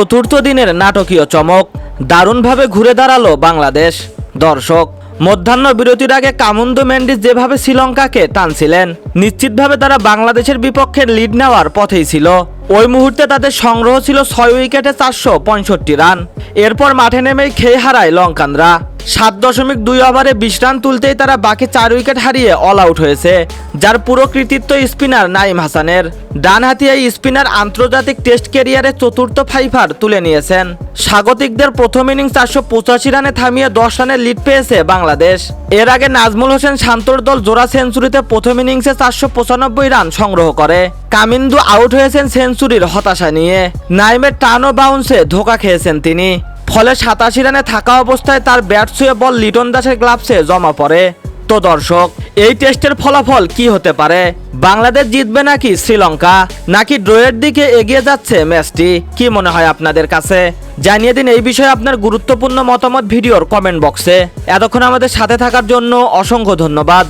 চতুর্থ দিনের নাটকীয় চমক, দারুণভাবে ঘুরে দাঁড়ালো বাংলাদেশ। দর্শক, মধ্যাহ্ন বিরতির আগে কামুন্দু মেন্ডিস যেভাবে শ্রীলঙ্কাকে টানছিলেন, নিশ্চিতভাবে তারা বাংলাদেশের বিপক্ষে লিড নেওয়ার পথেই ছিল। ওই মুহূর্তে তাদের সংগ্রহ ছিল 6 উইকেটে 465 রান। এরপর মাঠে নেমেই খেয়ে হারায় লঙ্কানরা। 7.2 ওভারে 20 রান তুলতেই তারা বাকি 4 উইকেট হারিয়ে অল আউট হয়েছে, যার পুরো কৃতিত্ব স্পিনার নাইম হাসানের। ডানহাতি এই স্পিনার আন্তর্জাতিক টেস্ট ক্যারিয়ারে চতুর্থ ফাইভার তুলে নিয়েছেন। স্বাগতিকদের প্রথম ইনিংস 485 রানে থামিয়ে 10 রানের লিড পেয়েছে বাংলাদেশ। এর আগে নাজমুল হোসেন শান্তর দল জোড়া সেঞ্চুরিতে প্রথম ইনিংসে 495 রান সংগ্রহ করে। কামিন্দু আউট হয়েছেন সেঞ্চুরির হতাশা নিয়ে। নাইমের টার্ন ও বাউন্সে ধোঁকা খেয়েছেন তিনি, ফলে 87 রানে থাকা অবস্থায় তার ব্যাট ছুঁয়ে বল লিটন দাসের গ্লাভসে জমা পড়ে। তো দর্শক, এই টেস্টের ফলাফল কি হতে পারে? বাংলাদেশ জিতবে নাকি শ্রীলঙ্কা, নাকি ড্রয়ের দিকে এগিয়ে যাচ্ছে ম্যাচটি? কি মনে হয় আপনাদের কাছে? জানিয়ে দিন এই বিষয়ে আপনার গুরুত্বপূর্ণ মতামত ভিডিওর কমেন্ট বক্সে। এতক্ষণ আমাদের সাথে থাকার জন্য অসংখ্য ধন্যবাদ।